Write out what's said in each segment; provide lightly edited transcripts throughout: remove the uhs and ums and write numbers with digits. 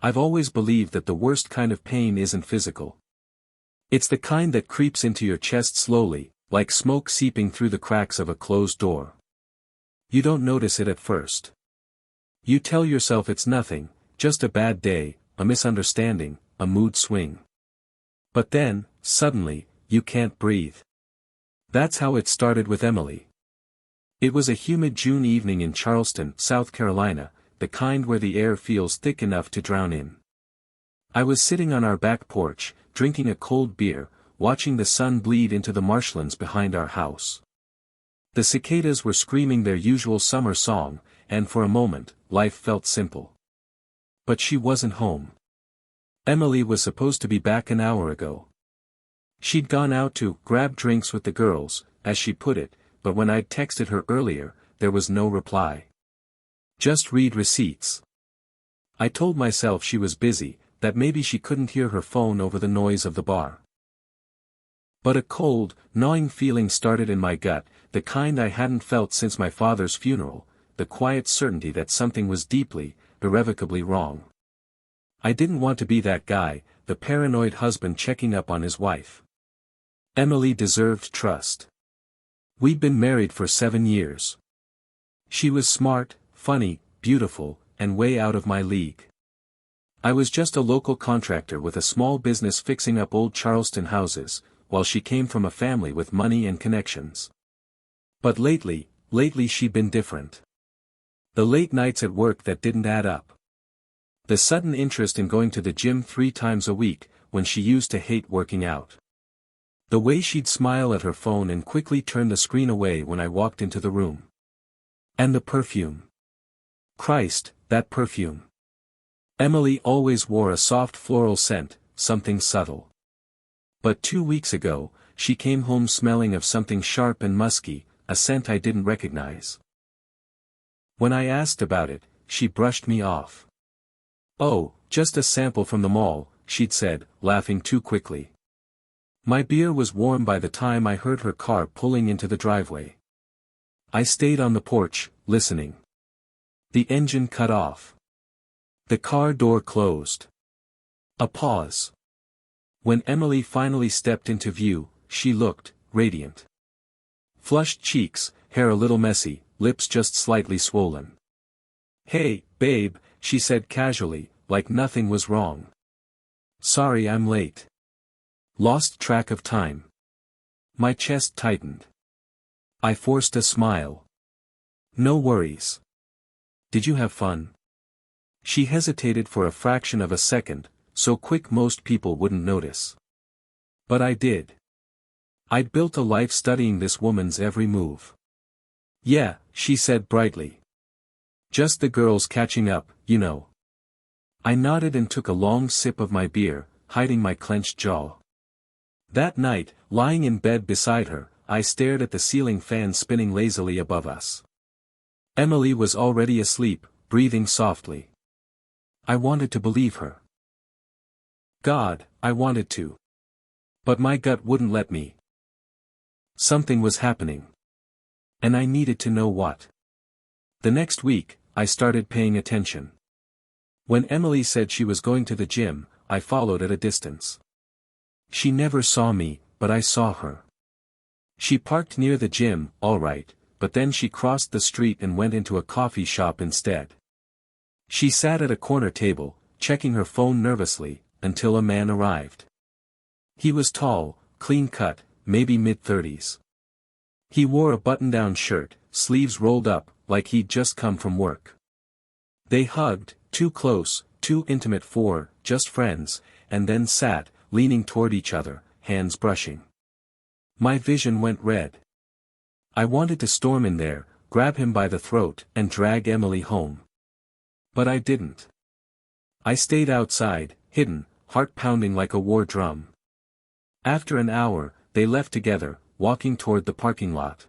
I've always believed that the worst kind of pain isn't physical. It's the kind that creeps into your chest slowly, like smoke seeping through the cracks of a closed door. You don't notice it at first. You tell yourself it's nothing, just a bad day, a misunderstanding, a mood swing. But then, suddenly, you can't breathe. That's how it started with Emily. It was a humid June evening in Charleston, South Carolina, the kind where the air feels thick enough to drown in. I was sitting on our back porch, drinking a cold beer, watching the sun bleed into the marshlands behind our house. The cicadas were screaming their usual summer song, and for a moment, life felt simple. But she wasn't home. Emily was supposed to be back an hour ago. She'd gone out to grab drinks with the girls, as she put it, but when I'd texted her earlier, there was no reply. Just read receipts. I told myself she was busy, that maybe she couldn't hear her phone over the noise of the bar. But a cold, gnawing feeling started in my gut, the kind I hadn't felt since my father's funeral, the quiet certainty that something was deeply, irrevocably wrong. I didn't want to be that guy, the paranoid husband checking up on his wife. Emily deserved trust. We'd been married for 7 years. She was smart, funny, beautiful, and way out of my league. I was just a local contractor with a small business fixing up old Charleston houses, while she came from a family with money and connections. But lately she'd been different. The late nights at work that didn't add up. The sudden interest in going to the gym 3 times a week, when she used to hate working out. The way she'd smile at her phone and quickly turn the screen away when I walked into the room. And the perfume. Christ, that perfume. Emily always wore a soft floral scent, something subtle. But 2 weeks ago, she came home smelling of something sharp and musky, a scent I didn't recognize. When I asked about it, she brushed me off. "Oh, just a sample from the mall," she'd said, laughing too quickly. My beer was warm by the time I heard her car pulling into the driveway. I stayed on the porch, listening. The engine cut off. The car door closed. A pause. When Emily finally stepped into view, she looked radiant. Flushed cheeks, hair a little messy, lips just slightly swollen. "Hey, babe," she said casually, like nothing was wrong. "Sorry I'm late. Lost track of time." My chest tightened. I forced a smile. "No worries. Did you have fun?" She hesitated for a fraction of a second, so quick most people wouldn't notice. But I did. I'd built a life studying this woman's every move. "Yeah," she said brightly. "Just the girls catching up, you know." I nodded and took a long sip of my beer, hiding my clenched jaw. That night, lying in bed beside her, I stared at the ceiling fan spinning lazily above us. Emily was already asleep, breathing softly. I wanted to believe her. God, I wanted to. But my gut wouldn't let me. Something was happening. And I needed to know what. The next week, I started paying attention. When Emily said she was going to the gym, I followed at a distance. She never saw me, but I saw her. She parked near the gym, all right, but then she crossed the street and went into a coffee shop instead. She sat at a corner table, checking her phone nervously, until a man arrived. He was tall, clean-cut, maybe mid-30s. He wore a button-down shirt, sleeves rolled up, like he'd just come from work. They hugged, too close, too intimate for just friends, and then sat, leaning toward each other, hands brushing. My vision went red. I wanted to storm in there, grab him by the throat, and drag Emily home. But I didn't. I stayed outside, hidden, heart pounding like a war drum. After an hour, they left together, walking toward the parking lot.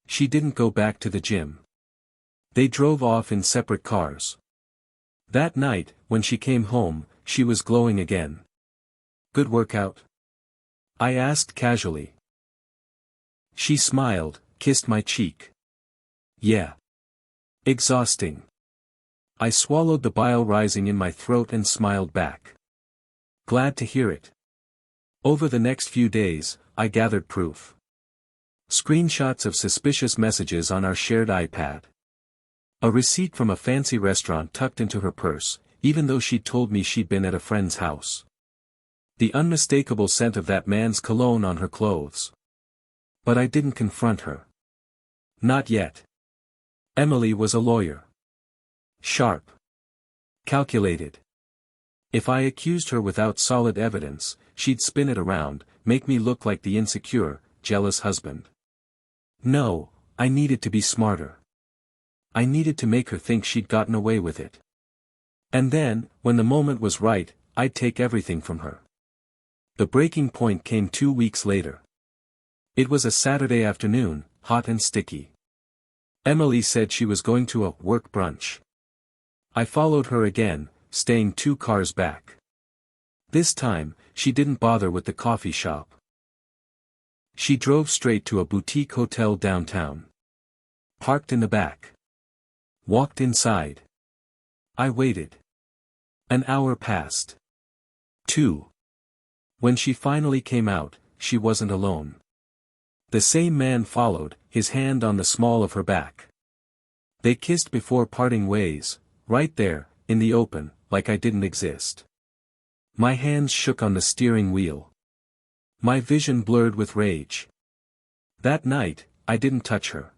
She didn't go back to the gym. They drove off in separate cars. That night, when she came home, she was glowing again. "Good workout?" I asked casually. She smiled, kissed my cheek. "Yeah. Exhausting." I swallowed the bile rising in my throat and smiled back. Glad to hear it. Over the next few days, I gathered proof. Screenshots of suspicious messages on our shared iPad. A receipt from a fancy restaurant tucked into her purse, even though she'd told me she'd been at a friend's house. The unmistakable scent of that man's cologne on her clothes. But I didn't confront her. Not yet. Emily was a lawyer. Sharp. Calculated. If I accused her without solid evidence, she'd spin it around, make me look like the insecure, jealous husband. No, I needed to be smarter. I needed to make her think she'd gotten away with it. And then, when the moment was right, I'd take everything from her. The breaking point came 2 weeks later. It was a Saturday afternoon, hot and sticky. Emily said she was going to a work brunch. I followed her again, staying 2 cars back. This time, she didn't bother with the coffee shop. She drove straight to a boutique hotel downtown. Parked in the back. Walked inside. I waited. An hour passed. 2. When she finally came out, she wasn't alone. The same man followed, his hand on the small of her back. They kissed before parting ways, right there, in the open, like I didn't exist. My hands shook on the steering wheel. My vision blurred with rage. That night, I didn't touch her.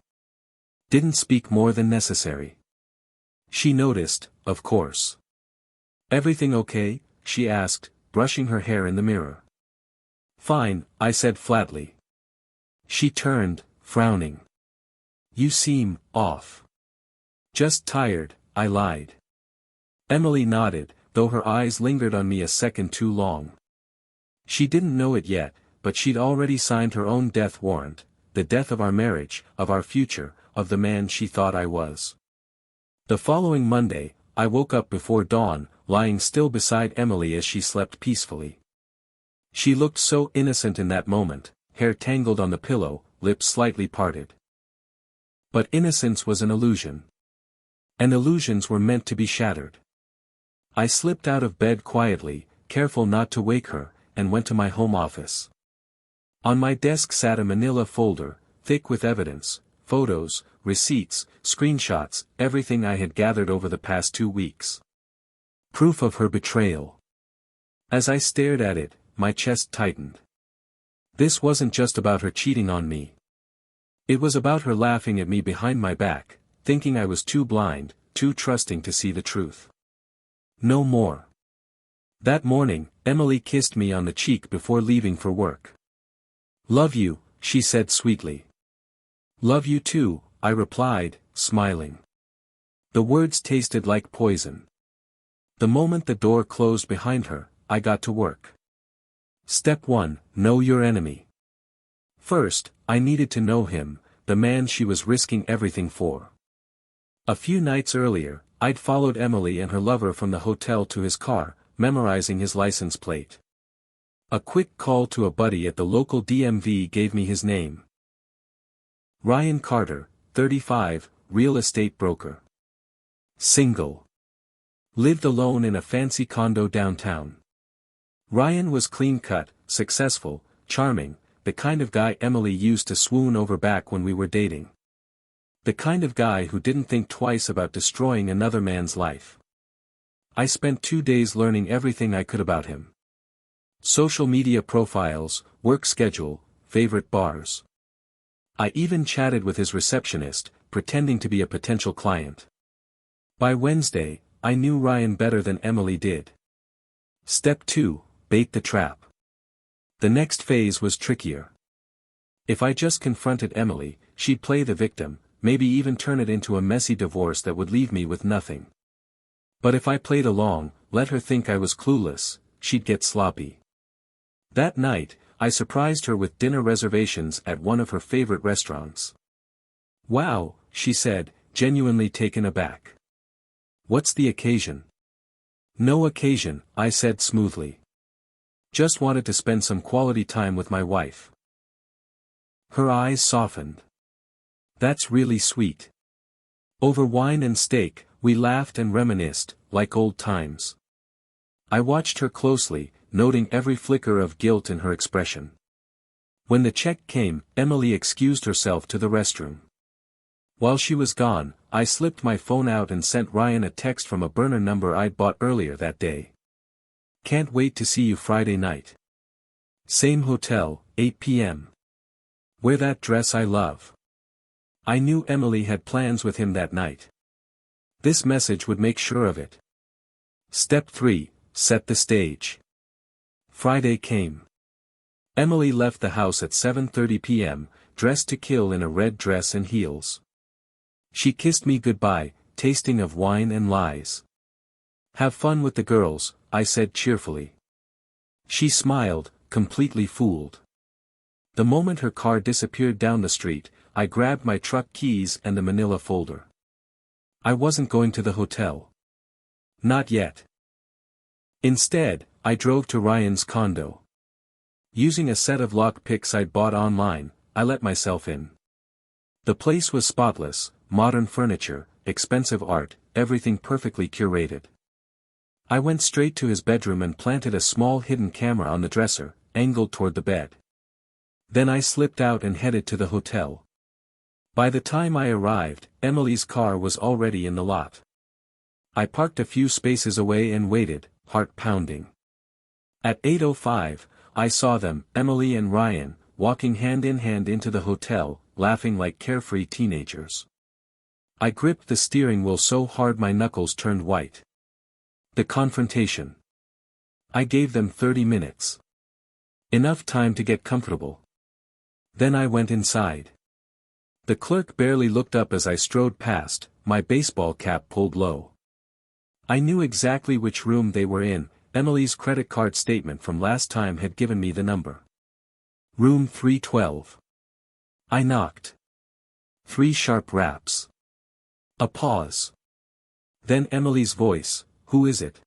Didn't speak more than necessary. She noticed, of course. "Everything okay?" she asked, brushing her hair in the mirror. "Fine," I said flatly. She turned, frowning. "You seem off." "Just tired," I lied. Emily nodded, though her eyes lingered on me a second too long. She didn't know it yet, but she'd already signed her own death warrant, the death of our marriage, of our future, of the man she thought I was. The following Monday, I woke up before dawn, lying still beside Emily as she slept peacefully. She looked so innocent in that moment, hair tangled on the pillow, lips slightly parted. But innocence was an illusion. And illusions were meant to be shattered. I slipped out of bed quietly, careful not to wake her, and went to my home office. On my desk sat a manila folder, thick with evidence, photos, receipts, screenshots, everything I had gathered over the past 2 weeks. Proof of her betrayal. As I stared at it, my chest tightened. This wasn't just about her cheating on me. It was about her laughing at me behind my back, thinking I was too blind, too trusting to see the truth. No more. That morning, Emily kissed me on the cheek before leaving for work. "Love you," she said sweetly. "Love you too," I replied, smiling. The words tasted like poison. The moment the door closed behind her, I got to work. Step 1, know your enemy. First, I needed to know him, the man she was risking everything for. A few nights earlier, I'd followed Emily and her lover from the hotel to his car, memorizing his license plate. A quick call to a buddy at the local DMV gave me his name. Ryan Carter, 35, real estate broker. Single. Lived alone in a fancy condo downtown. Ryan was clean-cut, successful, charming, the kind of guy Emily used to swoon over back when we were dating. The kind of guy who didn't think twice about destroying another man's life. I spent 2 days learning everything I could about him. Social media profiles, work schedule, favorite bars. I even chatted with his receptionist, pretending to be a potential client. By Wednesday, I knew Ryan better than Emily did. Step 2, bait the trap. The next phase was trickier. If I just confronted Emily, she'd play the victim, maybe even turn it into a messy divorce that would leave me with nothing. But if I played along, let her think I was clueless, she'd get sloppy. That night, I surprised her with dinner reservations at one of her favorite restaurants. "Wow," she said, genuinely taken aback. "What's the occasion?" "No occasion," I said smoothly. "Just wanted to spend some quality time with my wife." Her eyes softened. "That's really sweet. Over wine and steak, We laughed and reminisced, like old times. I watched her closely, noting every flicker of guilt in her expression. When the check came, Emily excused herself to the restroom. While she was gone, I slipped my phone out and sent Ryan a text from a burner number I'd bought earlier that day. Can't wait to see you Friday night. Same hotel, 8 p.m. Wear that dress I love. I knew Emily had plans with him that night. This message would make sure of it. Step 3, set the stage. Friday came. Emily left the house at 7:30 p.m., dressed to kill in a red dress and heels. She kissed me goodbye, tasting of wine and lies. Have fun with the girls, I said cheerfully. She smiled, completely fooled. The moment her car disappeared down the street, I grabbed my truck keys and the manila folder. I wasn't going to the hotel. Not yet. Instead, I drove to Ryan's condo. Using a set of lock picks I'd bought online, I let myself in. The place was spotless, modern furniture, expensive art, everything perfectly curated. I went straight to his bedroom and planted a small hidden camera on the dresser, angled toward the bed. Then I slipped out and headed to the hotel. By the time I arrived, Emily's car was already in the lot. I parked a few spaces away and waited, heart pounding. At 8:05, I saw them, Emily and Ryan, walking hand in hand into the hotel, laughing like carefree teenagers. I gripped the steering wheel so hard my knuckles turned white. The confrontation. I gave them 30 minutes. Enough time to get comfortable. Then I went inside. The clerk barely looked up as I strode past, my baseball cap pulled low. I knew exactly which room they were in. Emily's credit card statement from last time had given me the number. Room 312. I knocked. 3 sharp raps. A pause. Then Emily's voice, "Who is it?"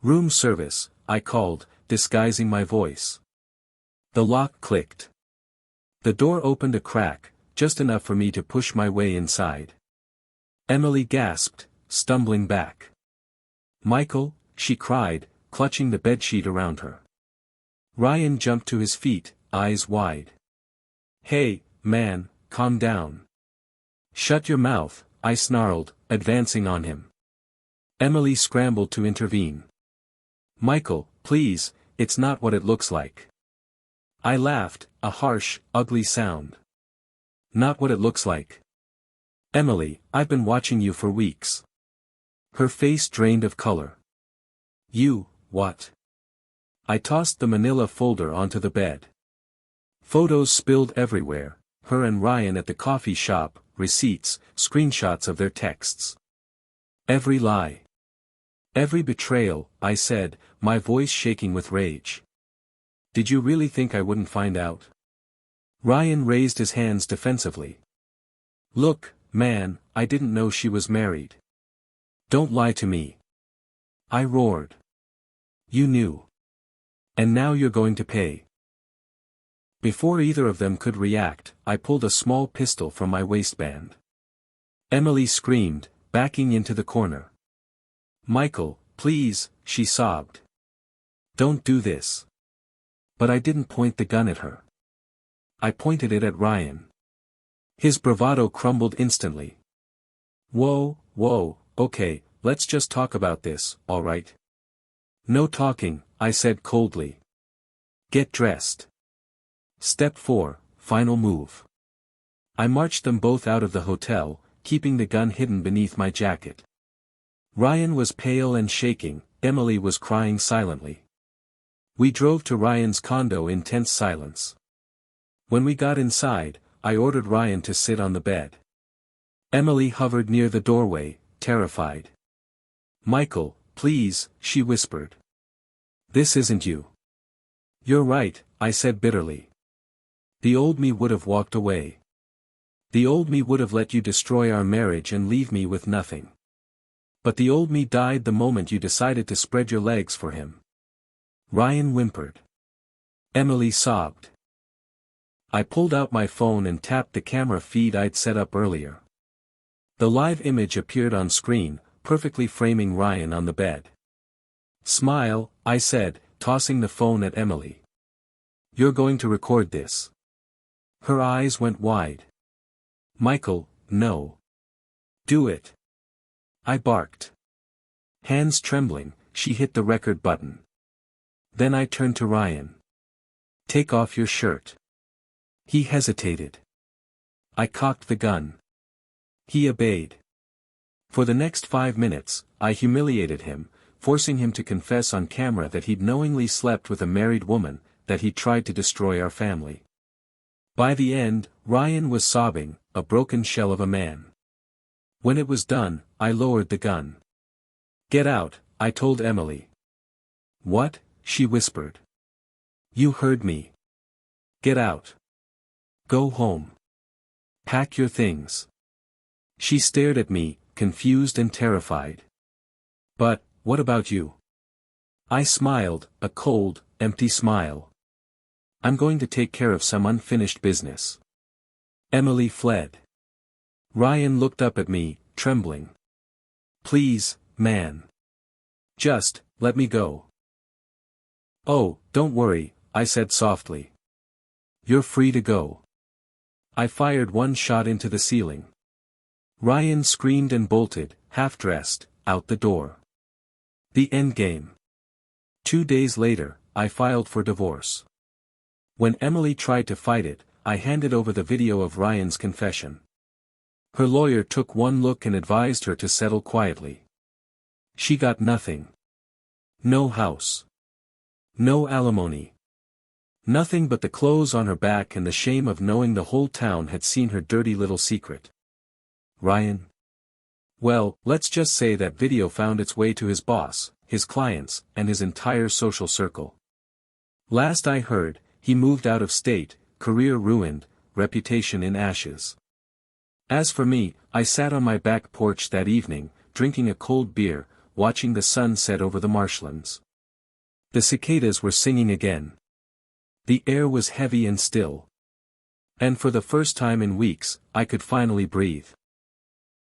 "Room service," I called, disguising my voice. The lock clicked. The door opened a crack, just enough for me to push my way inside. Emily gasped, stumbling back. "Michael," she cried, clutching the bedsheet around her. Ryan jumped to his feet, eyes wide. "Hey, man, calm down." "Shut your mouth," I snarled, advancing on him. Emily scrambled to intervene. "Michael, please, it's not what it looks like." I laughed, a harsh, ugly sound. "Not what it looks like. Emily, I've been watching you for weeks." Her face drained of color. "You, what?" I tossed the manila folder onto the bed. Photos spilled everywhere, her and Ryan at the coffee shop, receipts, screenshots of their texts. Every lie. Every betrayal, I said, my voice shaking with rage. "Did you really think I wouldn't find out?" Ryan raised his hands defensively. "Look, man, I didn't know she was married." "Don't lie to me." I roared. "You knew. And now you're going to pay." Before either of them could react, I pulled a small pistol from my waistband. Emily screamed, backing into the corner. "Michael, please," she sobbed. "Don't do this." But I didn't point the gun at her. I pointed it at Ryan. His bravado crumbled instantly. Whoa, okay, let's just talk about this, all right?" "No talking," I said coldly. "Get dressed." Step 4, final move. I marched them both out of the hotel, keeping the gun hidden beneath my jacket. Ryan was pale and shaking, Emily was crying silently. We drove to Ryan's condo in tense silence. When we got inside, I ordered Ryan to sit on the bed. Emily hovered near the doorway, terrified. "Michael, please," she whispered. "This isn't you." "You're right," I said bitterly. "The old me would have walked away. The old me would have let you destroy our marriage and leave me with nothing. But the old me died the moment you decided to spread your legs for him." Ryan whimpered. Emily sobbed. I pulled out my phone and tapped the camera feed I'd set up earlier. The live image appeared on screen, perfectly framing Ryan on the bed. "Smile," I said, tossing the phone at Emily. "You're going to record this." Her eyes went wide. "Michael, no. Do it." I barked. Hands trembling, she hit the record button. Then I turned to Ryan. "Take off your shirt." He hesitated. I cocked the gun. He obeyed. For the next 5 minutes, I humiliated him, forcing him to confess on camera that he'd knowingly slept with a married woman, that he'd tried to destroy our family. By the end, Ryan was sobbing, a broken shell of a man. When it was done, I lowered the gun. "Get out," I told Emily. "What?" she whispered. "You heard me. Get out. Go home. Pack your things." She stared at me, confused and terrified. "But, what about you?" I smiled, a cold, empty smile. "I'm going to take care of some unfinished business." Emily fled. Ryan looked up at me, trembling. "Please, man. Just, let me go." "Oh, don't worry," I said softly. "You're free to go." I fired one shot into the ceiling. Ryan screamed and bolted, half-dressed, out the door. The endgame. 2 days later, I filed for divorce. When Emily tried to fight it, I handed over the video of Ryan's confession. Her lawyer took one look and advised her to settle quietly. She got nothing. No house. No alimony. Nothing but the clothes on her back and the shame of knowing the whole town had seen her dirty little secret. Ryan? Well, let's just say that video found its way to his boss, his clients, and his entire social circle. Last I heard, he moved out of state, career ruined, reputation in ashes. As for me, I sat on my back porch that evening, drinking a cold beer, watching the sun set over the marshlands. The cicadas were singing again. The air was heavy and still. And for the first time in weeks, I could finally breathe.